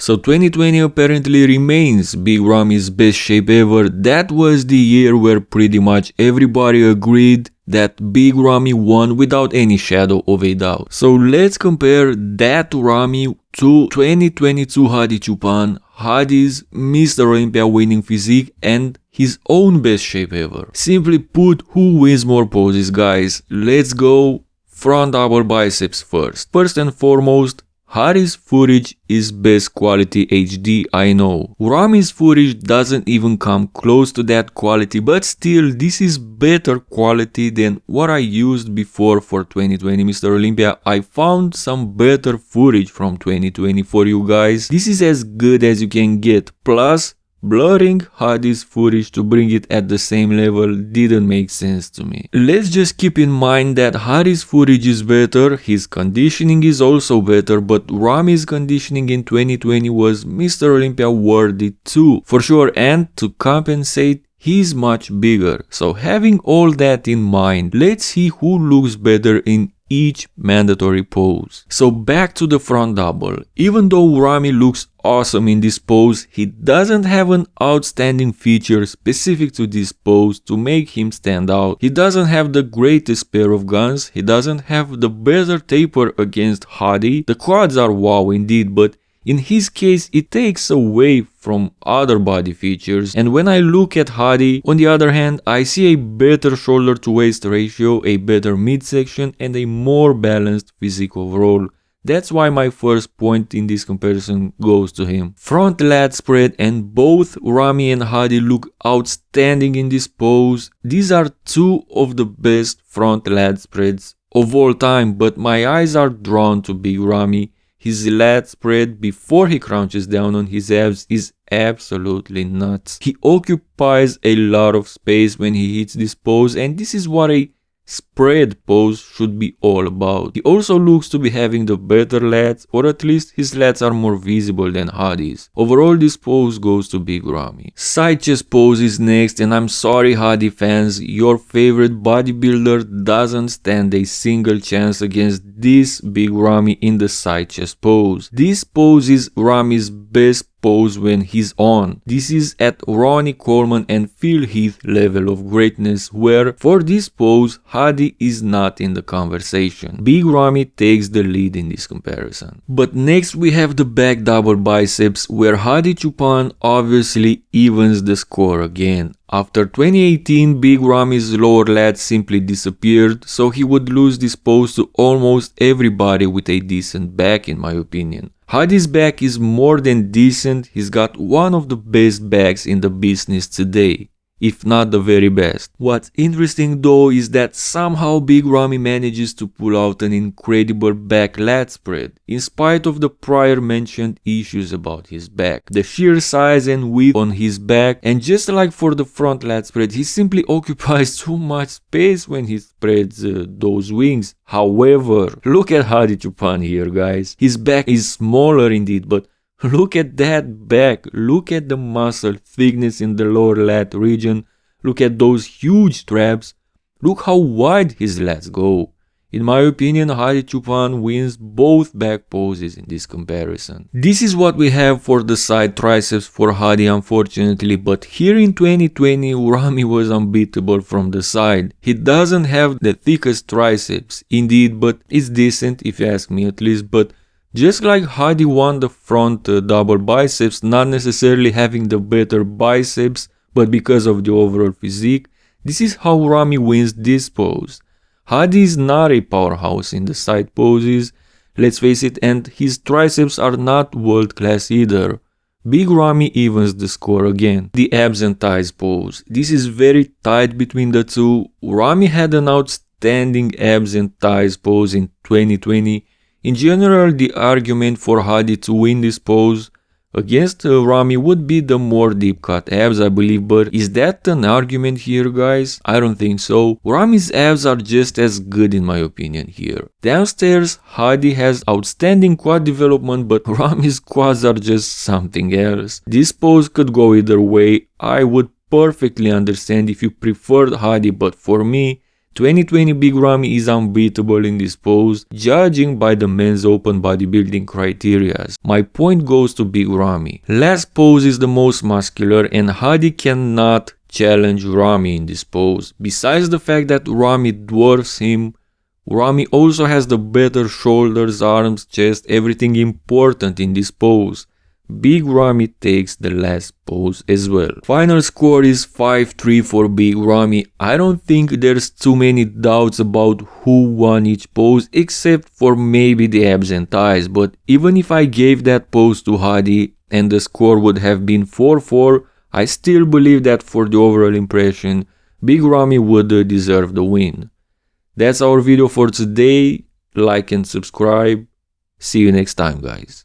So 2020 apparently remains Big Ramy's best shape ever. That was the year where pretty much everybody agreed that Big Ramy won without any shadow of a doubt. So let's compare that Ramy to 2022 Hadi Choopan, Hadi's Mr. Olympia winning physique and his own best shape ever. Simply put, who wins more poses, guys? Let's go front double biceps first. First and foremost, Hadi's footage is best quality HD, I know. Ramy's footage doesn't even come close to that quality, but still this is better quality than what I used before for 2020 Mr. Olympia. I found some better footage from 2020 for you guys. This is as good as you can get. Plus, blurring Hadi's footage to bring it at the same level didn't make sense to me. Let's just keep in mind that Hadi's footage is better, his conditioning is also better, but Ramy's conditioning in 2020 was Mr. Olympia worthy too, for sure, and to compensate, he's much bigger. So having all that in mind, let's see who looks better in each mandatory pose. So back to the front double. Even though Ramy looks awesome in this pose, he doesn't have an outstanding feature specific to this pose to make him stand out. He doesn't have the greatest pair of guns, he doesn't have the better taper against Hadi. The quads are wow indeed, but in his case, it takes away from other body features, and when I look at Hadi, on the other hand, I see a better shoulder to waist ratio, a better midsection, and a more balanced physique overall. That's why my first point in this comparison goes to him. Front lat spread, and both Ramy and Hadi look outstanding in this pose. These are two of the best front lat spreads of all time, but my eyes are drawn to Big Ramy. His lat spread before he crouches down on his abs is absolutely nuts. He occupies a lot of space when he hits this pose, and this is what a spread pose should be all about. He also looks to be having the better lats, or at least his lats are more visible than Hadi's. Overall, this pose goes to Big Ramy. Side chest pose is next, and I'm sorry Hadi fans, your favorite bodybuilder doesn't stand a single chance against this Big Ramy in the side chest pose. This pose is Ramy's best pose when he's on. This is at Ronnie Coleman and Phil Heath level of greatness, where for this pose Hadi is not in the conversation. Big Ramy takes the lead in this comparison. But next we have the back double biceps, where Hadi Choopan obviously evens the score again. After 2018, Big Ramy's lower lat simply disappeared, so he would lose this pose to almost everybody with a decent back in my opinion. Hadi's back is more than decent, he's got one of the best backs in the business today, if not the very best. What's interesting though is that somehow Big Ramy manages to pull out an incredible back lat spread, in spite of the prior mentioned issues about his back. The sheer size and width on his back, and just like for the front lat spread, he simply occupies too much space when he spreads those wings. However, look at Hadi Choopan here, guys. His back is smaller indeed, but look at that back, look at the muscle thickness in the lower lat region, look at those huge traps, look how wide his lats go. In my opinion, Hadi Choopan wins both back poses in this comparison. This is what we have for the side triceps for Hadi, unfortunately, but here in 2020 Ramy was unbeatable from the side. He doesn't have the thickest triceps, indeed, but it's decent if you ask me at least, but just like Hadi won the front double biceps, not necessarily having the better biceps, but because of the overall physique, this is how Ramy wins this pose. Hadi is not a powerhouse in the side poses, let's face it, and his triceps are not world class either. Big Ramy evens the score again. The abs and thighs pose. This is very tight between the two. Ramy had an outstanding abs and thighs pose in 2020. In general, the argument for Hadi to win this pose against Ramy would be the more deep cut abs, I believe, but is that an argument here, guys? I don't think so. Ramy's abs are just as good in my opinion here. Downstairs, Hadi has outstanding quad development, but Ramy's quads are just something else. This pose could go either way. I would perfectly understand if you preferred Hadi, but for me, 2020 Big Ramy is unbeatable in this pose, judging by the men's open bodybuilding criteria. My point goes to Big Ramy. Last pose is the most muscular and Hadi cannot challenge Ramy in this pose. Besides the fact that Ramy dwarfs him, Ramy also has the better shoulders, arms, chest, everything important in this pose. Big Ramy takes the last pose as well. Final score is 5-3 for Big Ramy. I don't think there's too many doubts about who won each pose except for maybe the abs and thighs, but even if I gave that pose to Hadi and the score would have been 4-4, I still believe that for the overall impression, Big Ramy would deserve the win. That's our video for today. Like and subscribe. See you next time, guys.